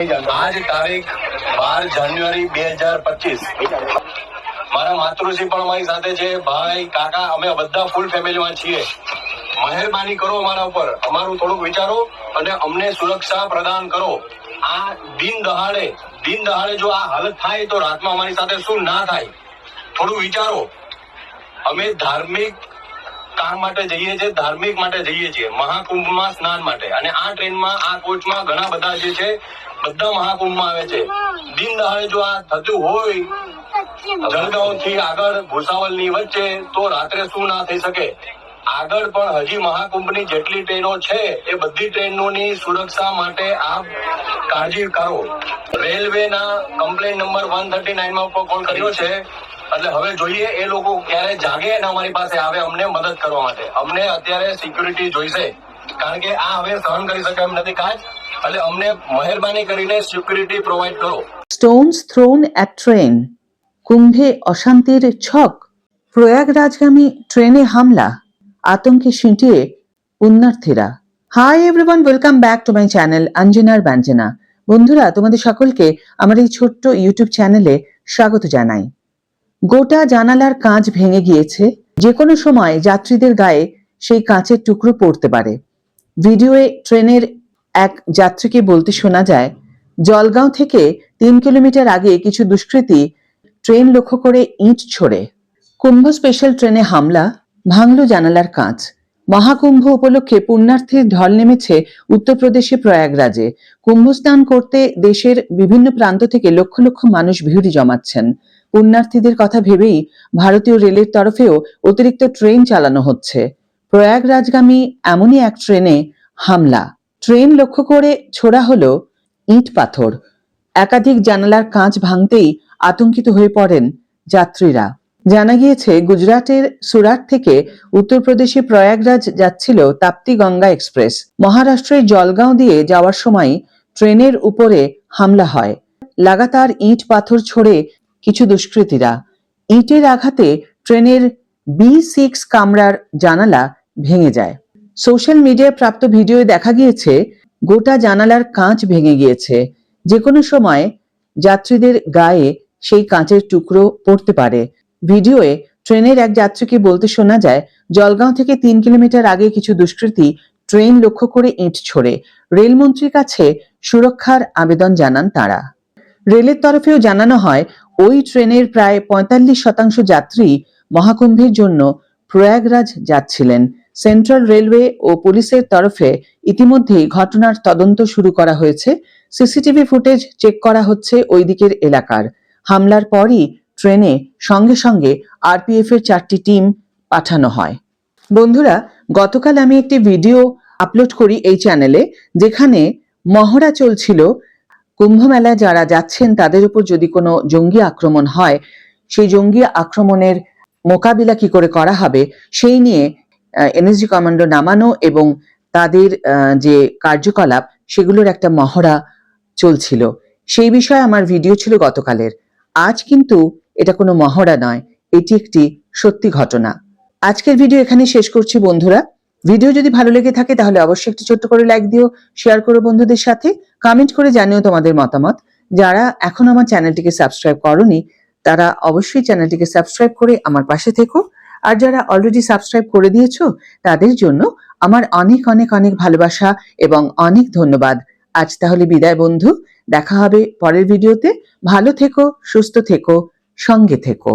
આજ તારીખ 12 જાન્યુઆરી 2025 મારા માતૃશ્રી પણ અમારી સાથે છે, ભાઈ કાકા અમે બધા ફૂલ ફેમિલીમાં છીએ. મહેરબાની કરો અમારા ઉપર, અમારું થોડુંક વિચારો અને અમને સુરક્ષા પ્રદાન કરો. આ દિન દહાડે જો આ હાલત થાય તો રાતમાં અમારી સાથે શું ના થાય, થોડું વિચારો. અમે ધાર્મિક કામ માટે જઈએ છીએ, ધાર્મિક માટે જઈએ છીએ, મહાકુંભમાં સ્નાન માટે. અને આ ટ્રેનમાં આ કોચમાં ઘણા બધા જે છે બધા મહાકુંભમાં આવે છે. દિન દહાડે જો આ થતું હોય જળગાંવ થી આગળ ભુસાવલની વચ્ચે તો રાત્રે શું ના થઈ શકે. આગળ પણ હજી મહાકુંભની જેટલી ટ્રેનો છે એ બધી ટ્રેનોની સુરક્ષા માટે આપ કાળજી કરો. રેલવેના કમ્પ્લેન નંબર 139 માં કોલ કર્યો છે, એટલે હવે જોઈએ એ લોકો ક્યારે જાગે અને અમારી પાસે આવે અમને મદદ કરવા માટે. અમને અત્યારે સિક્યુરિટી જોઈશે, કારણ કે આ હવે સહન કરી શકે એમ નથી કાજ. એટલે અમને મહેરબાની કરીને સિક્યુરિટી પ્રોવાઈડ કરો. Stones thrown at train. কুম্ভে অশান্তির ছক, প্রয়াগরাজগামী ট্রেনে হামলা, আতঙ্কে সিঁটিয়ে পুণ্যার্থীরা। Hi everyone, welcome back to my channel অঞ্জনার ব্যঞ্জনা। বন্ধুরা, তোমাদের সকলকে আমার এই ছোট্ট ইউটিউব চ্যানেলে স্বাগত জানাই। গোটা জানালার কাঁচ ভেঙে গিয়েছে, যে কোনো সময় যাত্রীদের গায়ে সেই কাঁচের টুকরো পড়তে পারে। ভিডিওয়ে ট্রেনের এক যাত্রীকে বলতে শোনা যায়, জলগাঁও থেকে 3 কিলোমিটার আগে কিছু দুষ্কৃতী ট্রেন লক্ষ্য করে ইট ছোড়ে। কুম্ভ স্পেশাল ট্রেনে হামলা, ভাঙলো জানালার কাঁচ। মহাকুম্ভ উপলক্ষে পুণ্যার্থীর ঢল নেমেছে উত্তরপ্রদেশে প্রয়াগরাজে। কুম্ভ স্নান করতে দেশের বিভিন্ন প্রান্ত থেকে লক্ষ লক্ষ মানুষ ভিড় জমাচ্ছেন। পুণ্যার্থীদের কথা ভেবেই ভারতীয় রেলের তরফেও অতিরিক্ত ট্রেন চালানো হচ্ছে। প্রয়াগরাজগামী এমনই এক ট্রেনে হামলা, ট্রেন লক্ষ্য করে ছোড়া হলো ইট পাথর। একাধিক জানালার কাঁচ ভাঙতেই আতঙ্কিত হয়ে পড়েন যাত্রীরা। জানা গিয়েছে, গুজরাটের সুরাট থেকে উত্তরপ্রদেশে প্রয়াগরাজ যাচ্ছিল তাপ্তি গঙ্গা এক্সপ্রেস। মহারাষ্ট্রের জলগাঁও দিয়ে যাওয়ার সময় ট্রেনের উপরে হামলা হয়। লাগাতার ইট পাথর ছোড়ে কিছু দুষ্কৃতীরা। ইটের আঘাতে ট্রেনের B6 কামরার জানালা ভেঙে যায়। সোশ্যাল মিডিয়ায় প্রাপ্ত ভিডিওয়ে দেখা গিয়েছে গোটা জানালার কাঁচ ভেঙে গিয়েছে। যে কোনো সময় যাত্রীদের গায়ে সেই কাঁচের টুকরো পড়তে পারে। ভিডিওয়ে ট্রেনের এক যাত্রীকে বলতে শোনা যায়, জলগাঁও থেকে 3 কিলোমিটার আগে কিছু দুষ্কৃতী ট্রেন লক্ষ্য করে ইট ছোড়ে। রেলমন্ত্রীর কাছে সুরক্ষার আবেদন জানান তারা। রেলের তরফেও জানানো হয়, ওই ট্রেনের প্রায় 45% যাত্রী মহাকুম্ভের জন্য প্রয়াগরাজ যাচ্ছিলেন। সেন্ট্রাল রেলওয়ে ও পুলিশের তরফে ইতিমধ্যেই ঘটনার তদন্ত শুরু করা হয়েছে। সিসিটিভি ফুটেজ চেক করা হচ্ছে ওই দিকের এলাকার। হামলার পরই ট্রেনে সঙ্গে সঙ্গে আরপিএফ এর 4টি টিম পাঠানো হয়। বন্ধুরা, গতকাল আমি একটি ভিডিও আপলোড করি এই চ্যানেলে, যেখানে মহড়া চলছিল কুম্ভ মেলায় যারা যাচ্ছেন তাদের উপর যদি কোনো জঙ্গি আক্রমণ হয়, সেই জঙ্গি আক্রমণের মোকাবিলা কি করে করা হবে সেই নিয়ে এনএসজি কমান্ডো নামানো এবং তাদের যে কার্যকলাপ সেগুলোর একটা মহড়া চলছিল। সেই বিষয়ে আমার ভিডিও ছিল গতকালের। আজ কিন্তু এটা কোনো মহড়া নয়, এটি একটি সত্যি ঘটনা। আজকের ভিডিও এখানে শেষ করছি বন্ধুরা। ভিডিও যদি ভালো লেগে থাকে তাহলে অবশ্যই একটি ছোট্ট করে লাইক দিও, শেয়ার করো বন্ধুদের সাথে, কমেন্ট করে জানিও তোমাদের মতামত। যারা এখন আমার চ্যানেলটিকে সাবস্ক্রাইব করোনি তারা অবশ্যই চ্যানেলটিকে সাবস্ক্রাইব করে আমার পাশে থেকো। আর যারা অলরেডি সাবস্ক্রাইব করে দিয়েছো তাদের জন্য আমার অনেক অনেক অনেক ভালোবাসা এবং অনেক ধন্যবাদ। আজ তাহলে বিদায় বন্ধু, দেখা হবে পরের ভিডিওতে। ভালো থেকো, সুস্থ থেকো, সঙ্গে থেকো।